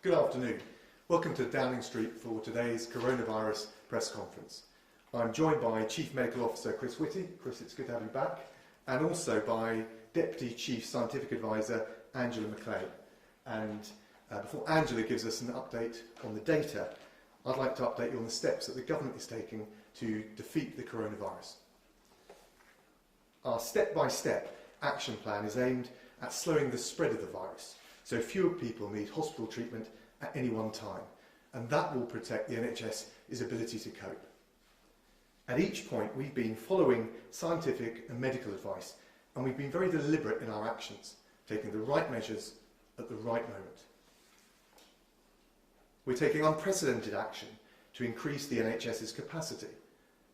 Good afternoon. Welcome to Downing Street for today's coronavirus press conference. I'm joined by Chief Medical Officer Chris Whitty. Chris, it's good to have you back. And also by Deputy Chief Scientific Advisor Angela McLean. And before Angela gives us an update on the data, I'd like to update you on the steps that the government is taking to defeat the coronavirus. Our step-by-step action plan is aimed at slowing the spread of the virus, so fewer people need hospital treatment at any one time, and that will protect the NHS's ability to cope. At each point, we've been following scientific and medical advice, and we've been very deliberate in our actions, taking the right measures at the right moment. We're taking unprecedented action to increase the NHS's capacity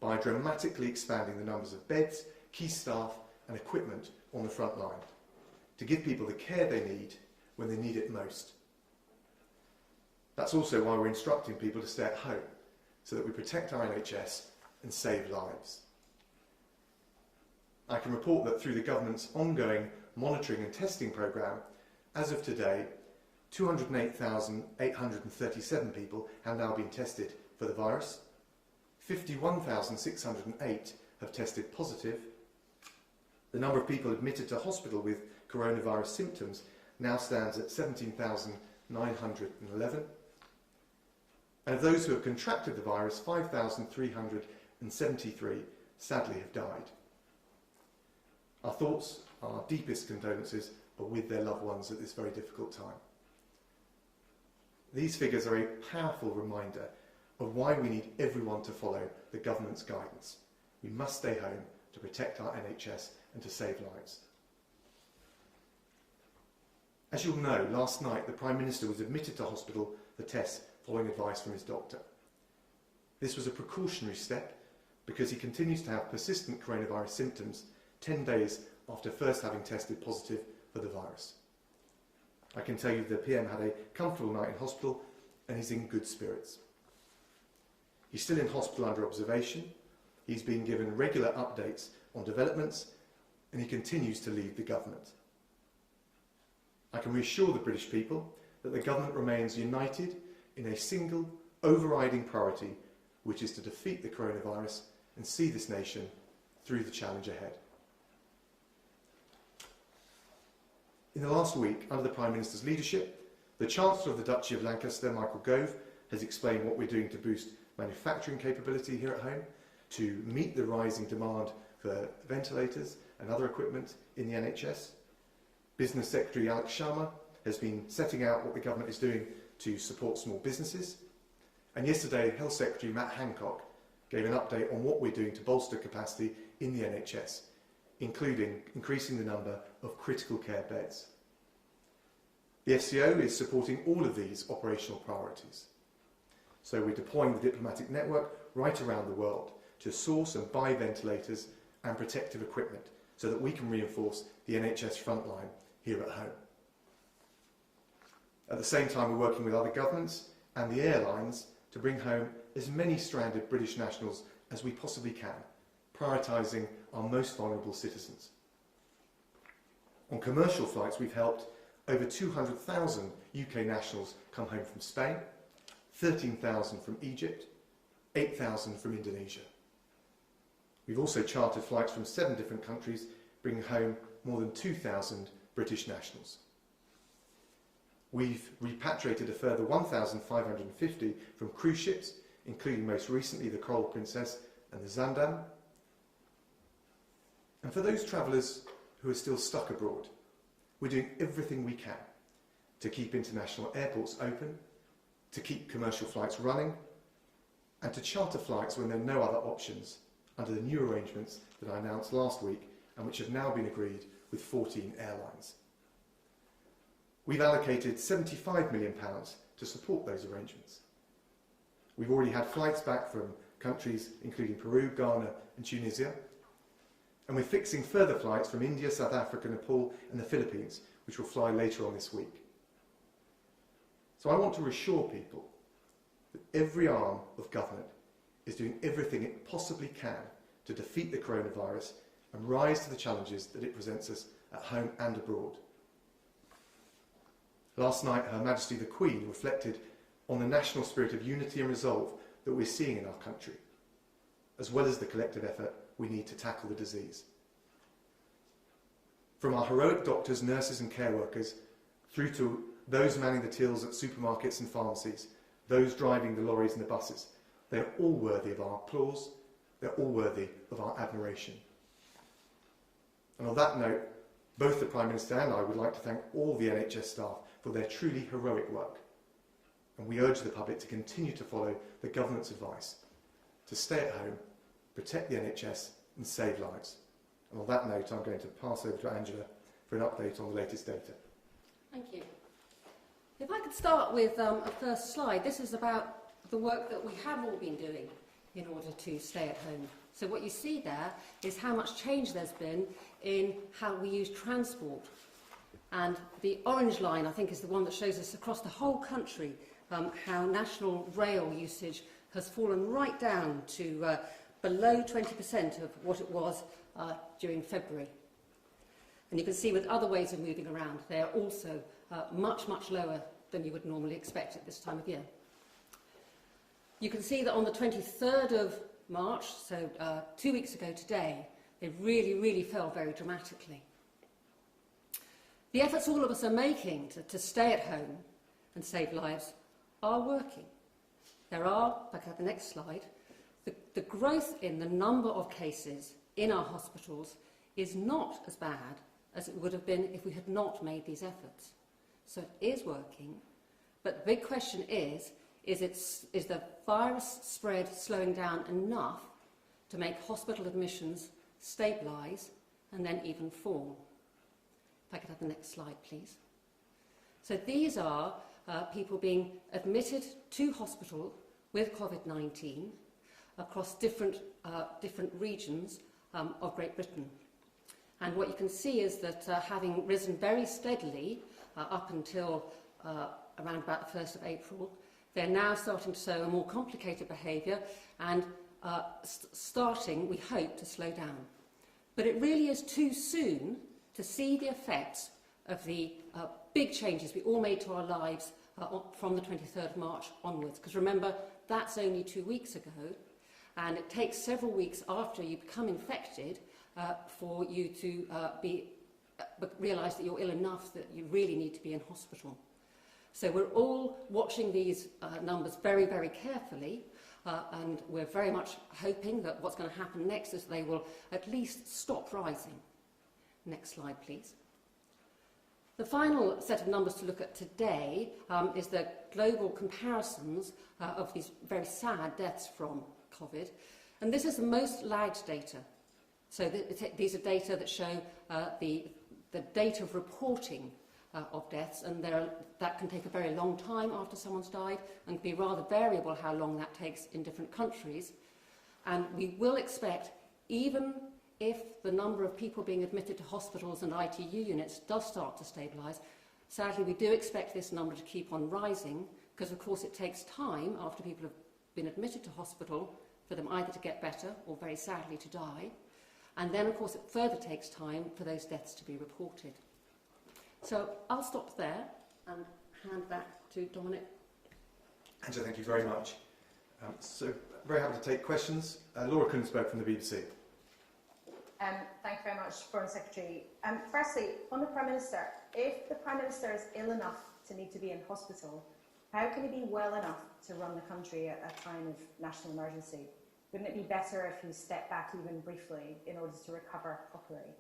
by dramatically expanding the numbers of beds, key staff and equipment on the front line, to give people the care they need when they need it most. That's also why we're instructing people to stay at home, so that we protect our NHS and save lives. I can report that through the government's ongoing monitoring and testing programme, as of today, 208,837 people have now been tested for the virus, 51,608 have tested positive. The number of people admitted to hospital with coronavirus symptoms now stands at 17,911. And of those who have contracted the virus, 5,373 sadly have died. Our thoughts, our deepest condolences are with their loved ones at this very difficult time. These figures are a powerful reminder of why we need everyone to follow the government's guidance. We must stay home to protect our NHS and to save lives. As you'll know, last night the Prime Minister was admitted to hospital for tests following advice from his doctor. This was a precautionary step because he continues to have persistent coronavirus symptoms 10 days after first having tested positive for the virus. I can tell you the PM had a comfortable night in hospital and he's in good spirits. He's still in hospital under observation, he's been given regular updates on developments and he continues to lead the government. I can reassure the British people that the government remains united in a single, overriding priority, which is to defeat the coronavirus and see this nation through the challenge ahead. In the last week, under the Prime Minister's leadership, the Chancellor of the Duchy of Lancaster, Michael Gove, has explained what we're doing to boost manufacturing capability here at home, to meet the rising demand for ventilators and other equipment in the NHS. Business Secretary Alex Sharma has been setting out what the government is doing to support small businesses. And yesterday, Health Secretary Matt Hancock gave an update on what we're doing to bolster capacity in the NHS, including increasing the number of critical care beds. The FCO is supporting all of these operational priorities. So we're deploying the diplomatic network right around the world to source and buy ventilators and protective equipment so that we can reinforce the NHS frontline here at home. At the same time, we're working with other governments and the airlines to bring home as many stranded British nationals as we possibly can, prioritising our most vulnerable citizens. On commercial flights, we've helped over 200,000 UK nationals come home from Spain, 13,000 from Egypt, 8,000 from Indonesia. We've also chartered flights from 7 different countries, bringing home more than 2,000 British nationals. We've repatriated a further 1,550 from cruise ships, including most recently the Coral Princess and the Zaandam. And for those travellers who are still stuck abroad, we're doing everything we can to keep international airports open, to keep commercial flights running, and to charter flights when there are no other options under the new arrangements that I announced last week and which have now been agreed with 14 airlines. We've allocated £75 million to support those arrangements. We've already had flights back from countries including Peru, Ghana and Tunisia, and we're fixing further flights from India, South Africa, Nepal and the Philippines, which will fly later on this week. So I want to reassure people that every arm of government is doing everything it possibly can to defeat the coronavirus and rise to the challenges that it presents us at home and abroad. Last night, Her Majesty the Queen reflected on the national spirit of unity and resolve that we're seeing in our country, as well as the collective effort we need to tackle the disease. From our heroic doctors, nurses and care workers, through to those manning the tills at supermarkets and pharmacies, those driving the lorries and the buses, they are all worthy of our applause, they're all worthy of our admiration. And on that note, both the Prime Minister and I would like to thank all the NHS staff for their truly heroic work. And we urge the public to continue to follow the government's advice, to stay at home, protect the NHS and save lives. And on that note, I'm going to pass over to Angela for an update on the latest data. Thank you. If I could start with a first slide. This is about the work that we have all been doing in order to stay at home. So what you see there is how much change there's been in how we use transport. And the orange line, I think, is the one that shows us across the whole country how national rail usage has fallen right down to below 20% of what it was during February. And you can see with other ways of moving around, they are also much, much lower than you would normally expect at this time of year. You can see that on the 23rd of March, so 2 weeks ago today, they really, really fell very dramatically. The efforts all of us are making to stay at home and save lives are working. There are, if I can have the next slide, the growth in the number of cases in our hospitals is not as bad as it would have been if we had not made these efforts. So it is working, but the big question is the virus spread slowing down enough to make hospital admissions stabilise and then even fall? If I could have the next slide, please. So these are people being admitted to hospital with COVID-19 across different regions of Great Britain. And what you can see is that having risen very steadily up until around about the 1st of April, they're now starting to show a more complicated behaviour and starting, we hope, to slow down. But it really is too soon to see the effects of the big changes we all made to our lives from the 23rd of March onwards. Because remember, that's only 2 weeks ago, and it takes several weeks after you become infected for you to realise that you're ill enough that you really need to be in hospital. So we're all watching these numbers very, very carefully, and we're very much hoping that what's going to happen next is they will at least stop rising. Next slide, please. The final set of numbers to look at today is the global comparisons of these very sad deaths from COVID. And this is the most lagged data. So these are data that show the date of reporting of deaths, and that can take a very long time after someone's died and be rather variable how long that takes in different countries. And we will expect, even if the number of people being admitted to hospitals and ITU units does start to stabilise, sadly we do expect this number to keep on rising, because of course it takes time after people have been admitted to hospital for them either to get better or very sadly to die. And then of course it further takes time for those deaths to be reported. So I'll stop there and hand back to Dominic. Angela, thank you very much. So very happy to take questions. Laura Kunsberg from the BBC. Thank you very much, Foreign Secretary. Firstly, on the Prime Minister, if the Prime Minister is ill enough to need to be in hospital, how can he be well enough to run the country at a time of national emergency? Wouldn't it be better if he stepped back even briefly in order to recover properly?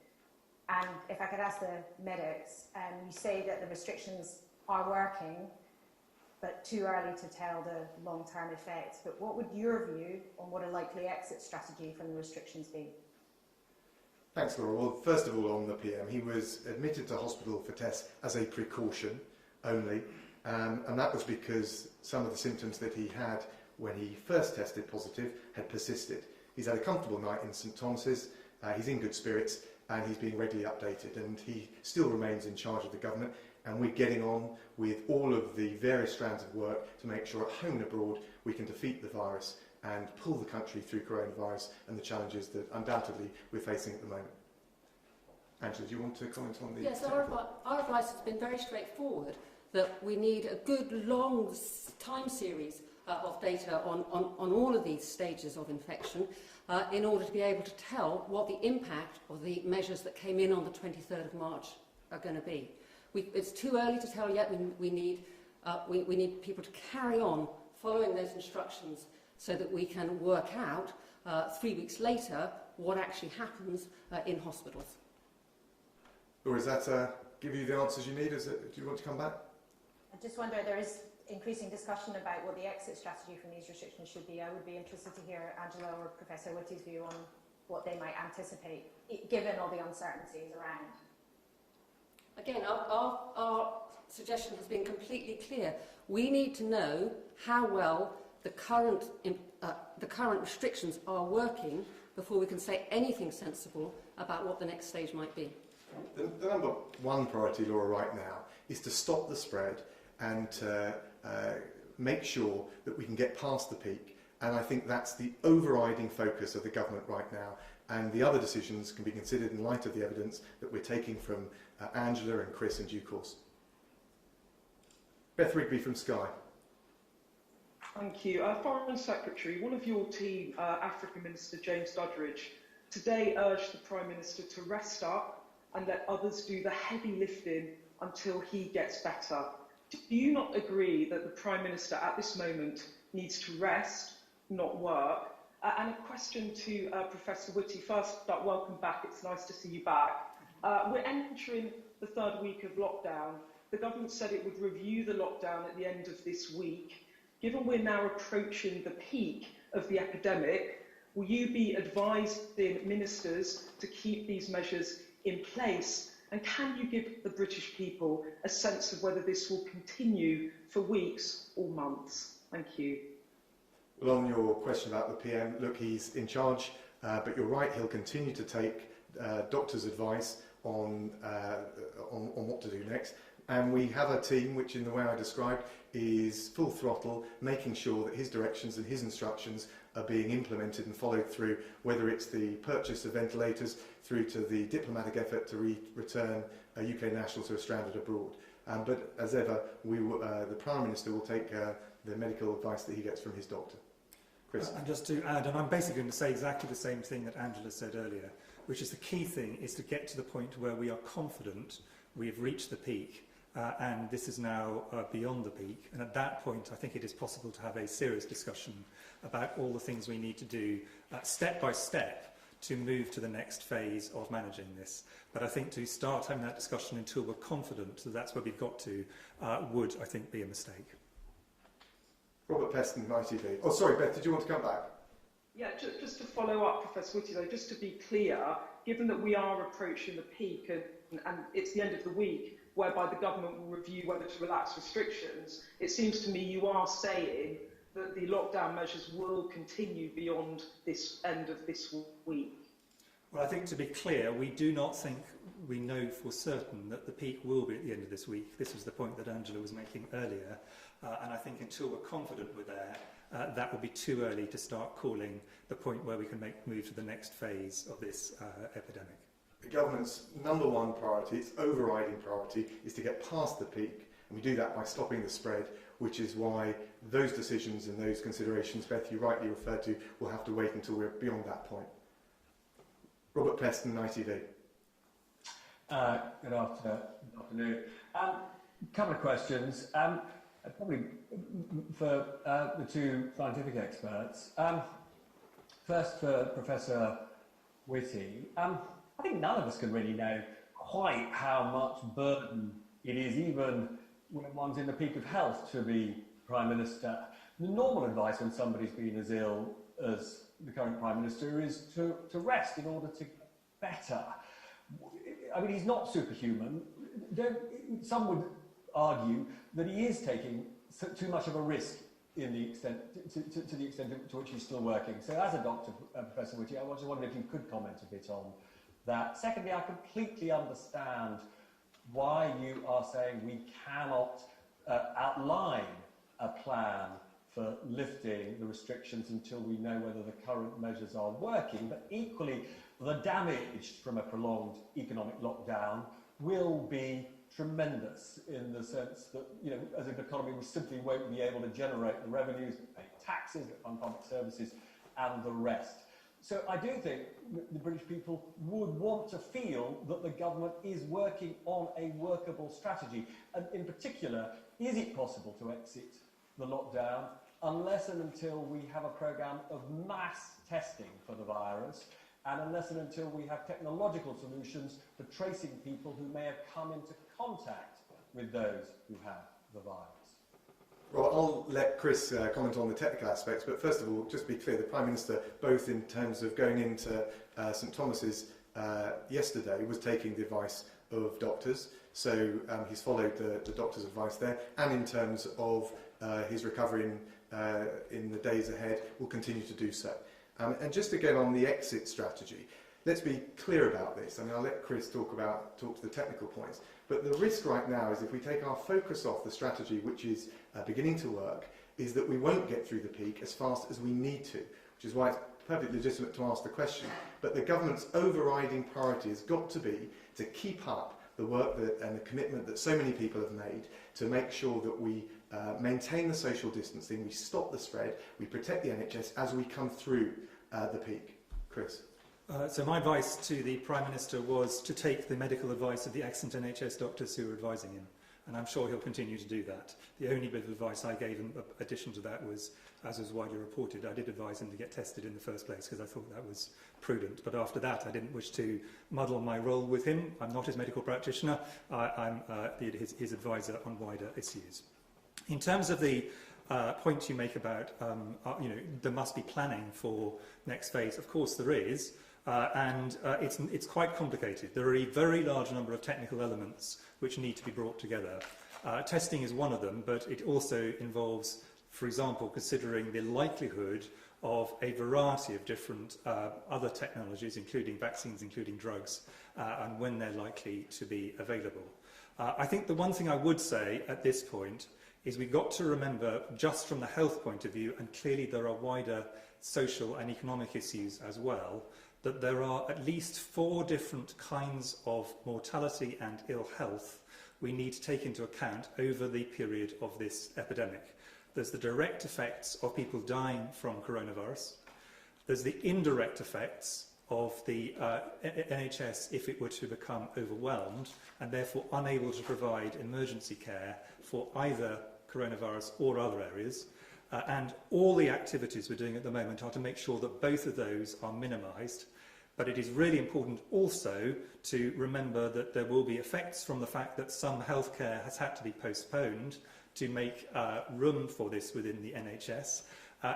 And if I could ask the medics, you say that the restrictions are working, but too early to tell the long-term effects. But what would your view on what a likely exit strategy from the restrictions be? Thanks, Laura. Well, first of all, on the PM, he was admitted to hospital for tests as a precaution only, and that was because some of the symptoms that he had when he first tested positive had persisted. He's had a comfortable night in St Thomas's, he's in good spirits, and he's being regularly updated, and he still remains in charge of the government, and we're getting on with all of the various strands of work to make sure at home and abroad we can defeat the virus and pull the country through coronavirus and the challenges that undoubtedly we're facing at the moment. Angela, do you want to comment on the... Yes, our advice has been very straightforward, that we need a good long time series of data on all of these stages of infection in order to be able to tell what the impact of the measures that came in on the 23rd of March are going to be. It's too early to tell yet. We need people to carry on following those instructions so that we can work out 3 weeks later what actually happens in hospitals. Or does that give you the answers you need? Do you want to come back? I just wonder, there is increasing discussion about what the exit strategy from these restrictions should be. I would be interested to hear Angela or Professor Whitty's view on what they might anticipate, given all the uncertainties around. Again, our suggestion has been completely clear. We need to know how well the current restrictions are working before we can say anything sensible about what the next stage might be. The number one priority, Laura, right now is to stop the spread and to make sure that we can get past the peak. And I think that's the overriding focus of the government right now. And the other decisions can be considered in light of the evidence that we're taking from Angela and Chris in due course. Beth Rigby from Sky. Thank you. Foreign Secretary, one of your team, African Minister James Doddridge, today urged the Prime Minister to rest up and let others do the heavy lifting until he gets better. Do you not agree that the Prime Minister at this moment needs to rest, not work? And a question to Professor Whitty. First, welcome back. It's nice to see you back. We're entering the third week of lockdown. The government said it would review the lockdown at the end of this week. Given we're now approaching the peak of the epidemic, will you be advising ministers to keep these measures in place? And can you give the British people a sense of whether this will continue for weeks or months? Thank you. Well, on your question about the PM, look, he's in charge, but you're right, he'll continue to take doctors' advice on what to do next. And we have a team which, in the way I described, is full throttle, making sure that his directions and his instructions are being implemented and followed through, whether it's the purchase of ventilators through to the diplomatic effort to return UK nationals who are stranded abroad. But as ever, the Prime Minister will take the medical advice that he gets from his doctor. Chris? And just to add, and I'm basically going to say exactly the same thing that Angela said earlier, which is the key thing is to get to the point where we are confident we have reached the peak and this is now beyond the peak. And at that point, I think it is possible to have a serious discussion about all the things we need to do step by step to move to the next phase of managing this. But I think to start having that discussion until we're confident that that's where we've got to would, I think, be a mistake. Robert Peston, ITV. Oh, sorry, Beth, did you want to come back? Yeah, just to follow up, Professor Whitty, though, just to be clear, given that we are approaching the peak and it's the end of the week, whereby the government will review whether to relax restrictions, it seems to me you are saying that the lockdown measures will continue beyond this end of this week. Well, I think to be clear, we do not think we know for certain that the peak will be at the end of this week. This was the point that Angela was making earlier. And I think until we're confident we're there, that will be too early to start calling the point where we can move to the next phase of this epidemic. The government's number one priority, its overriding priority, is to get past the peak. And we do that by stopping the spread, which is why those decisions and those considerations, Beth, you rightly referred to, will have to wait until we're beyond that point. Robert Peston, ITV. Good afternoon. Couple of questions, probably for the two scientific experts. First for Professor Whitty. I think none of us can really know quite how much burden it is, even when one's in the peak of health, to be Prime Minister. The normal advice when somebody's been as ill as the current Prime Minister is to rest in order to get better. I mean, he's not superhuman. Some would argue that he is taking too much of a risk in the extent, to the extent to which he's still working. So as a doctor, Professor Whitty, I was just wondering if you could comment a bit on that. Secondly, I completely understand why you are saying we cannot outline a plan for lifting the restrictions until we know whether the current measures are working. But equally, the damage from a prolonged economic lockdown will be tremendous in the sense that, you know, as an economy, we simply won't be able to generate the revenues, pay taxes, fund public services, and the rest. So I do think the British people would want to feel that the government is working on a workable strategy. And in particular, is it possible to exit the lockdown unless and until we have a programme of mass testing for the virus, and unless and until we have technological solutions for tracing people who may have come into contact with those who have the virus? Well, I'll let Chris comment on the technical aspects, but first of all, just to be clear, the Prime Minister, both in terms of going into St Thomas's yesterday, was taking the advice of doctors, so he's followed the doctor's advice there, and in terms of his recovery in the days ahead, will continue to do so. And just again on the exit strategy, let's be clear about this. I mean, I'll let Chris talk to the technical points. But the risk right now is if we take our focus off the strategy, which is beginning to work, is that we won't get through the peak as fast as we need to, which is why it's perfectly legitimate to ask the question. But the government's overriding priority has got to be to keep up the work and the commitment that so many people have made to make sure that we maintain the social distancing, we stop the spread, we protect the NHS as we come through the peak. Chris. So my advice to the Prime Minister was to take the medical advice of the excellent NHS doctors who are advising him, and I'm sure he'll continue to do that. The only bit of advice I gave in addition to that was, as was widely reported, I did advise him to get tested in the first place because I thought that was prudent. But after that, I didn't wish to muddle my role with him. I'm not his medical practitioner. I'm his advisor on wider issues. In terms of the point you make about, there must be planning for next phase. Of course there is. It's quite complicated. There are a very large number of technical elements which need to be brought together. Testing is one of them, but it also involves, for example, considering the likelihood of a variety of different other technologies, including vaccines, including drugs, and when they're likely to be available. I think the one thing I would say at this point is we've got to remember, just from the health point of view, and clearly there are wider social and economic issues as well, that there are at least 4 different kinds of mortality and ill health we need to take into account over the period of this epidemic. There's the direct effects of people dying from coronavirus. There's the indirect effects of the NHS if it were to become overwhelmed and therefore unable to provide emergency care for either coronavirus or other areas. And all the activities we're doing at the moment are to make sure that both of those are minimised. But it is really important also to remember that there will be effects from the fact that some healthcare has had to be postponed to make room for this within the NHS.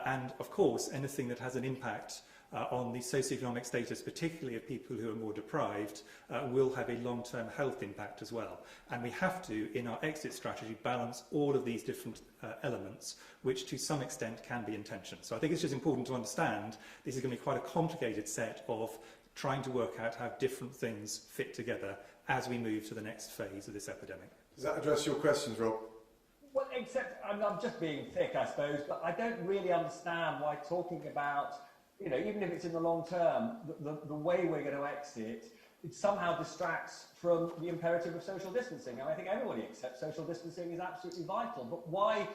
And, of course, anything that has an impact on the socioeconomic status, particularly of people who are more deprived, will have a long-term health impact as well. And we have to, in our exit strategy, balance all of these different elements, which to some extent can be in tension. So I think it's just important to understand this is going to be quite a complicated set of trying to work out how different things fit together as we move to the next phase of this epidemic. Does that address your questions, Rob? Well, except I'm just being thick, I suppose, but I don't really understand why talking about, even if it's in the long term, the way we're going to exit, it somehow distracts from the imperative of social distancing. I think everybody accepts social distancing is absolutely vital, but why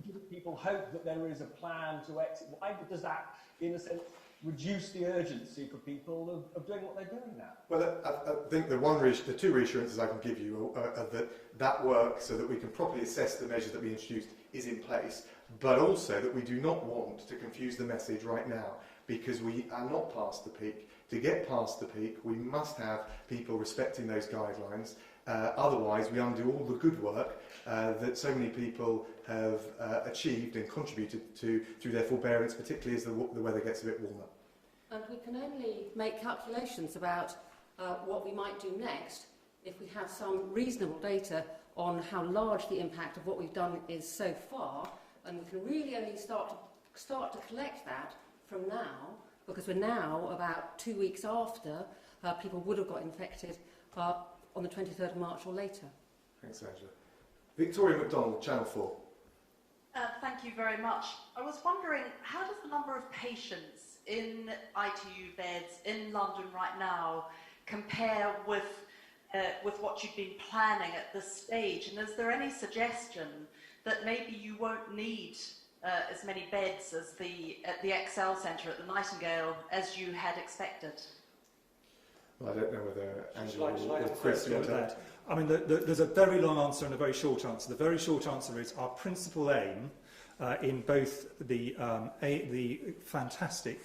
do people hope that there is a plan to exit? Why does that, in a sense, reduce the urgency for people of doing what they're doing now? Well, I think the 2 reassurances I can give you are that work so that we can properly assess the measures that we introduced is in place, but also that we do not want to confuse the message right now, because we are not past the peak. To get past the peak, we must have people respecting those guidelines. Otherwise, we undo all the good work that so many people have achieved and contributed to through their forbearance, particularly as the weather gets a bit warmer. And we can only make calculations about what we might do next if we have some reasonable data on how large the impact of what we've done is so far, and we can really only start to collect that from now, because we're now about 2 weeks after people would have got infected on the 23rd of March or later. Thanks, Angela. Victoria McDonald, Channel 4. Thank you very much. I was wondering, how does the number of patients in ITU beds in London right now compare with with what you've been planning at this stage? And is there any suggestion that maybe you won't need as many beds as at the Excel Centre at the Nightingale as you had expected? Well, I don't know whether Angela or Chris want to. I mean, there's a very long answer and a very short answer. The very short answer is our principal aim in both the fantastic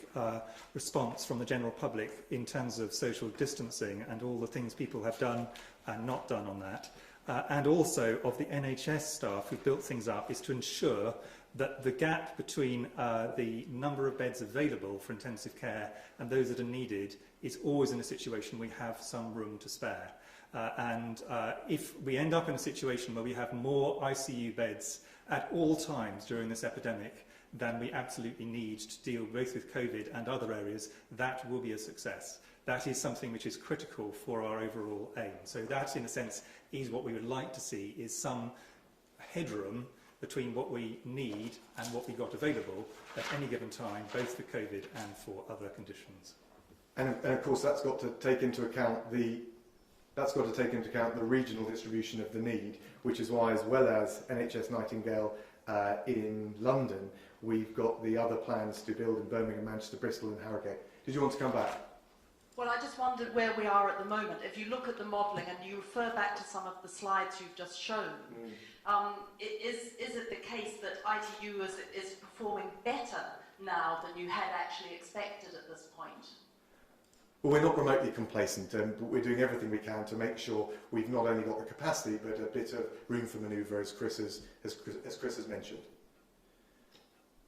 response from the general public in terms of social distancing and all the things people have done and not done on that, and also of the NHS staff who built things up, is to ensure that the gap between the number of beds available for intensive care and those that are needed is always in a situation we have some room to spare. And if we end up in a situation where we have more ICU beds at all times during this epidemic than we absolutely need to deal both with COVID and other areas, that will be a success. That is something which is critical for our overall aim. So that, in a sense, is what we would like to see, is some headroom between what we need and what we got available at any given time, both for COVID and for other conditions. And of course, that's got to take into account the regional distribution of the need, which is why, as well as NHS Nightingale in London, we've got the other plans to build in Birmingham, Manchester, Bristol and Harrogate. Did you want to come back? Well, I just wondered where we are at the moment. If you look at the modelling and you refer back to some of the slides you've just shown, is it the case that ITU is performing better now than you had actually expected at this point? Well, we're not remotely complacent, but we're doing everything we can to make sure we've not only got the capacity, but a bit of room for manoeuvre, as Chris has mentioned.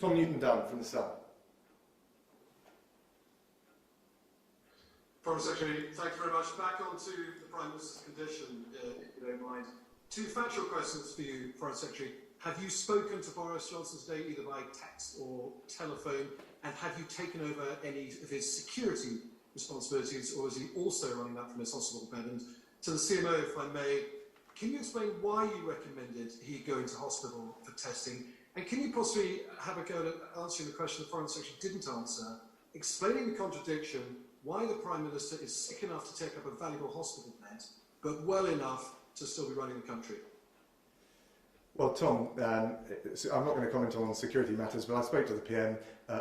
Tom Newton-Dunn from The Sun. Foreign Secretary, thank you very much. Back onto the Prime Minister's condition, if you don't mind. Two factual questions for you, Foreign Secretary. Have you spoken to Boris Johnson today, either by text or telephone, and have you taken over any of his security responsibilities, or is he also running that from his hospital bed? And to the CMO, if I may, can you explain why you recommended he go into hospital for testing? And can you possibly have a go at answering the question the Foreign Secretary didn't answer, explaining the contradiction, why the Prime Minister is sick enough to take up a valuable hospital bed, but well enough to still be running the country? Well, Tom, I'm not going to comment on security matters, but I spoke to the PM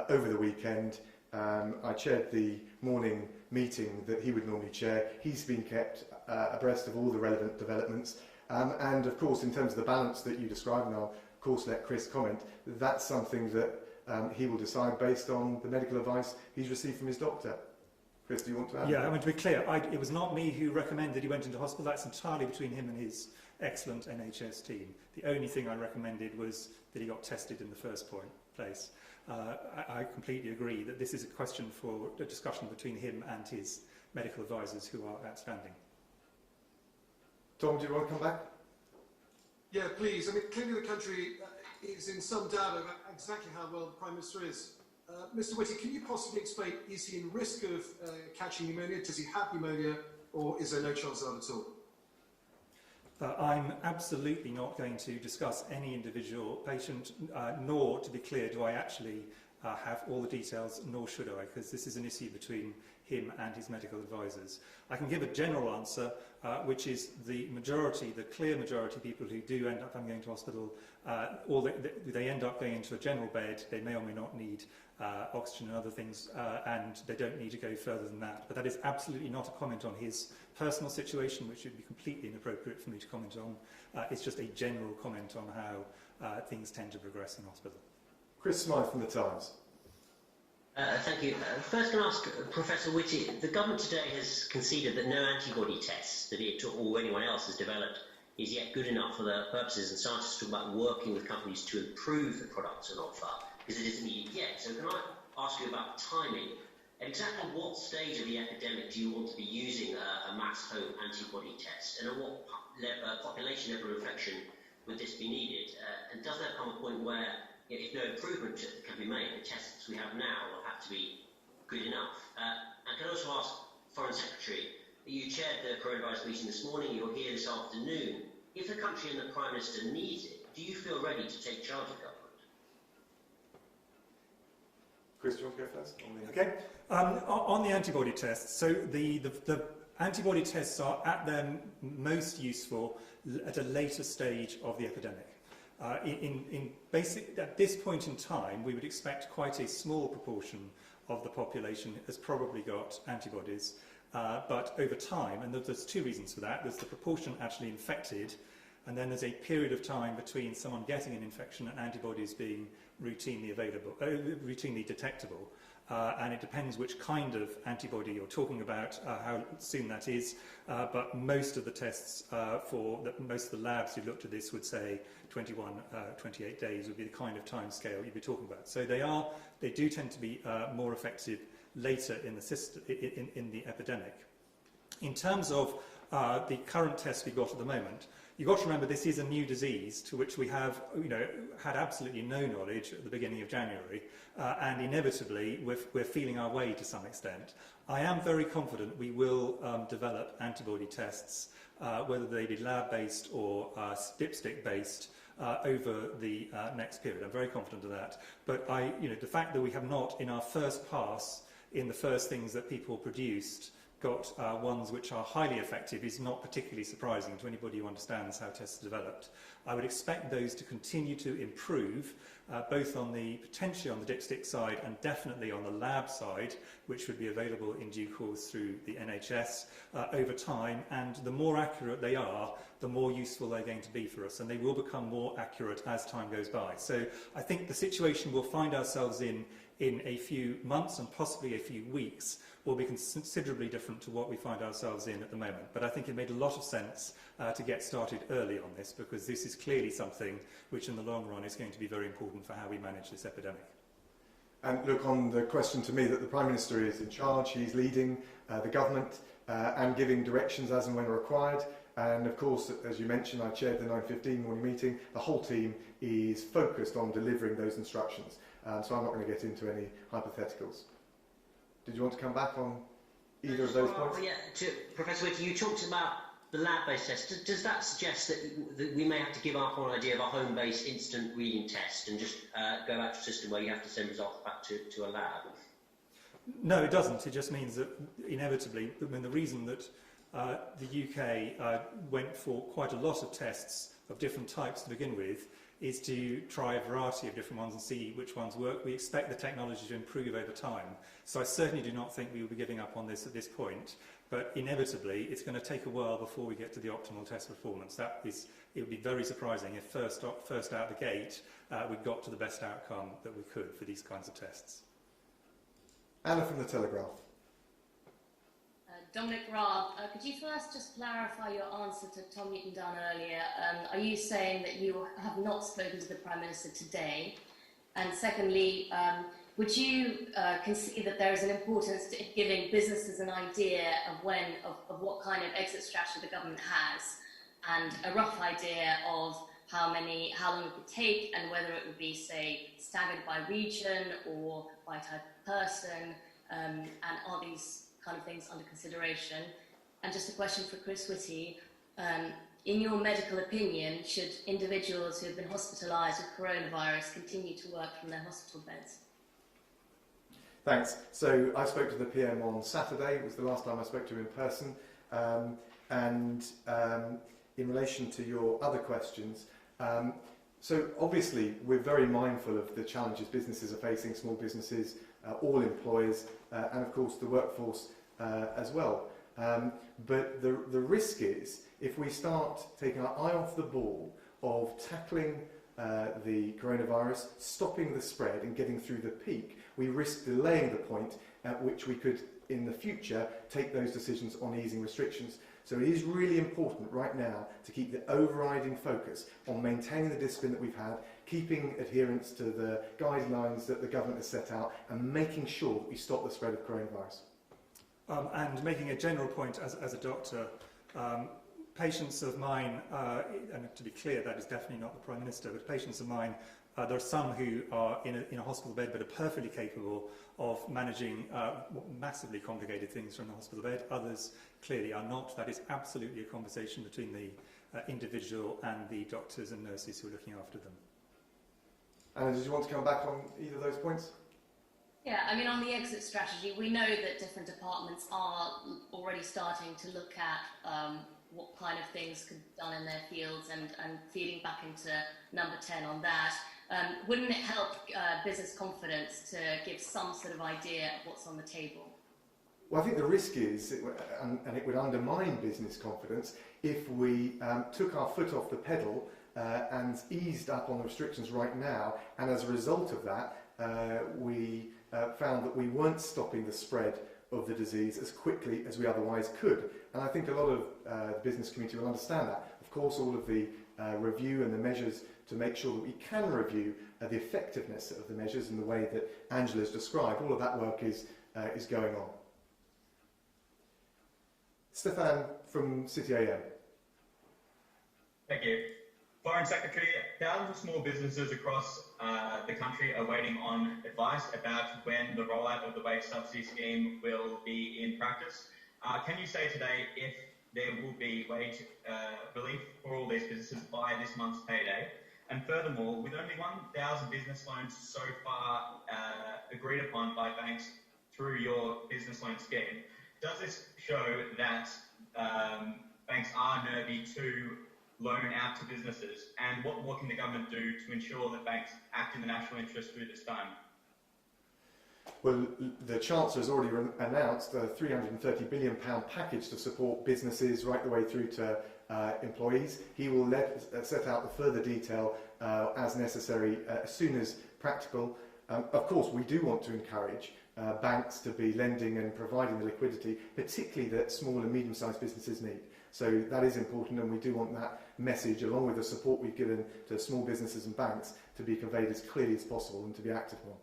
over the weekend. I chaired the morning meeting that he would normally chair. He's been kept abreast of all the relevant developments. And of course, in terms of the balance that you described, and I'll of course let Chris comment, that's something that he will decide based on the medical advice he's received from his doctor. Chris, do you want to add? Yeah, I mean, to be clear, it was not me who recommended he went into hospital. That's entirely between him and his excellent NHS team. The only thing I recommended was that he got tested in the first place. I completely agree that this is a question for a discussion between him and his medical advisors, who are outstanding. Tom, do you want to come back? Yeah, please. I mean, clearly the country is in some doubt over exactly how well the Prime Minister is. Mr Whitty, can you possibly explain, is he in risk of catching pneumonia? Does he have pneumonia, or is there no chance of that at all? I'm absolutely not going to discuss any individual patient, nor, to be clear, do I actually have all the details, nor should I, because this is an issue between him and his medical advisors. I can give a general answer, which is the clear majority of people who do end up going to hospital, or they end up going into a general bed. They may or may not need oxygen and other things, and they don't need to go further than that. But that is absolutely not a comment on his personal situation, which would be completely inappropriate for me to comment on. It's just a general comment on how things tend to progress in hospital. Chris Smythe from The Times. Thank you. First, can I ask Professor Whitty, the government today has conceded that no antibody tests that it or anyone else has developed is yet good enough for the purposes, and scientists talk about working with companies to improve the products on offer, because it isn't needed yet. So can I ask you about timing? At exactly what stage of the epidemic do you want to be using a mass home antibody test, and at what population level of infection would this be needed? And does there come a point where, if no improvement can be made, the tests we have now will have to be good enough? And can I also ask Foreign Secretary, you chaired the coronavirus meeting this morning, you're here this afternoon. If the country and the Prime Minister needs it, do you feel ready to take charge of government? Chris, do you want to go first? Okay. On the antibody tests, so the Antibody tests are at their most useful at a later stage of the epidemic. At this point in time, we would expect quite a small proportion of the population has probably got antibodies, but over time, and there's two reasons for that. There's the proportion actually infected, and then there's a period of time between someone getting an infection and antibodies being routinely detectable. And it depends which kind of antibody you're talking about, how soon that is. But most of the tests most of the labs who looked at this would say 21, 28 days would be the kind of time scale you'd be talking about. So they do tend to be more effective later in the system, in the epidemic. In terms of the current tests we've got at the moment, you've got to remember this is a new disease to which we have had absolutely no knowledge at the beginning of January, and inevitably we're feeling our way to some extent. I am very confident we will develop antibody tests, whether they be lab-based or dipstick-based, over the next period. I'm very confident of that. But the fact that we have not, in our first pass, in the first things that people produced, got ones which are highly effective is not particularly surprising to anybody who understands how tests are developed. I would expect those to continue to improve, both potentially on the dipstick side and definitely on the lab side, which would be available in due course through the NHS over time. And the more accurate they are, the more useful they're going to be for us, and they will become more accurate as time goes by. So I think the situation we'll find ourselves in a few months and possibly a few weeks will be considerably different to what we find ourselves in at the moment. But I think it made a lot of sense to get started early on this, because this is clearly something which in the long run is going to be very important for how we manage this epidemic. And look, on the question to me that the Prime Minister is in charge, he's leading the government and giving directions as and when required. And of course, as you mentioned, I chaired the 9:15 morning meeting. The whole team is focused on delivering those instructions. So I'm not going to get into any hypotheticals. Did you want to come back on either of those points? Yeah, Professor Whitty, you talked about the lab-based test. Does that suggest that we may have to give up on the idea of a home-based instant reading test and just go back to a system where you have to send results back to a lab? No, it doesn't. It just means that inevitably, the reason that the UK went for quite a lot of tests of different types to begin with is to try a variety of different ones and see which ones work. We expect the technology to improve over time. So I certainly do not think we will be giving up on this at this point. But inevitably, it's going to take a while before we get to the optimal test performance. It would be very surprising if first out the gate, we got to the best outcome that we could for these kinds of tests. Anna from The Telegraph. Dominic Raab, could you first just clarify your answer to Tom Newton-Dunn earlier? Are you saying that you have not spoken to the Prime Minister today? And secondly, would you concede that there is an importance to giving businesses an idea of what kind of exit strategy the government has, and a rough idea of how long it would take, and whether it would be, say, staggered by region or by type of person, and are these kind of things under consideration? And just a question for Chris Whitty. In your medical opinion, should individuals who have been hospitalised with coronavirus continue to work from their hospital beds? Thanks. So I spoke to the PM on Saturday. It was the last time I spoke to him in person. In relation to your other questions, so obviously we're very mindful of the challenges businesses are facing, small businesses, all employers, and of course the workforce as well. But the risk is, if we start taking our eye off the ball of tackling the coronavirus, stopping the spread and getting through the peak, we risk delaying the point at which we could, in the future, take those decisions on easing restrictions. So it is really important right now to keep the overriding focus on maintaining the discipline that we've had, keeping adherence to the guidelines that the government has set out, and making sure that we stop the spread of coronavirus. And making a general point as a doctor, patients of mine, and to be clear, that is definitely not the Prime Minister, but patients of mine, there are some who are in a hospital bed but are perfectly capable of managing massively complicated things from the hospital bed. Others clearly are not. That is absolutely a conversation between the individual and the doctors and nurses who are looking after them. Anna, did you want to come back on either of those points? Yeah, I mean, on the exit strategy, we know that different departments are already starting to look at what kind of things could be done in their fields and feeding back into number 10 on that. Wouldn't it help business confidence to give some sort of idea of what's on the table? Well, I think the risk is, and it would undermine business confidence, if we took our foot off the pedal and eased up on the restrictions right now, and as a result of that, we found that we weren't stopping the spread of the disease as quickly as we otherwise could. And I think a lot of the business community will understand that. Of course, all of the review and the measures to make sure that we can review the effectiveness of the measures in the way that Angela's described, all of that work is going on. Stefan from City AM. Thank you. Foreign Secretary, thousands of small businesses across the country are waiting on advice about when the rollout of the wage subsidy scheme will be in practice. Can you say today if there will be wage relief for all these businesses by this month's payday? And furthermore, with only 1,000 business loans so far agreed upon by banks through your business loan scheme, does this show that banks are nervy to loan out to businesses? And what more can the government do to ensure that banks act in the national interest through this time? Well, the Chancellor has already announced a £330 billion package to support businesses right the way through to employees. He will set out the further detail as necessary as soon as practical. Of course, we do want to encourage banks to be lending and providing the liquidity, particularly that small and medium-sized businesses need. So that is important, and we do want that message, along with the support we've given to small businesses and banks, to be conveyed as clearly as possible and to be acted upon.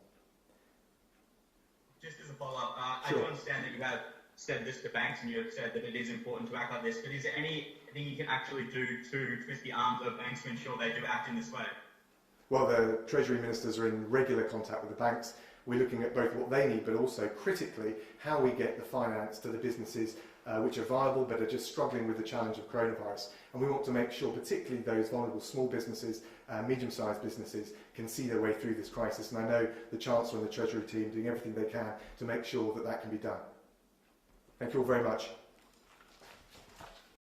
Just as a follow-up, Sure. I do understand that you have said this to banks and you have said that it is important to act like this, but is there anything you can actually do to twist the arms of banks to ensure they do act in this way? Well, the Treasury Ministers are in regular contact with the banks. We're looking at both what they need, but also critically how we get the finance to the businesses which are viable but are just struggling with the challenge of coronavirus. And we want to make sure particularly those vulnerable small businesses, medium-sized businesses, can see their way through this crisis. And I know the Chancellor and the Treasury team doing everything they can to make sure that that can be done. Thank you all very much.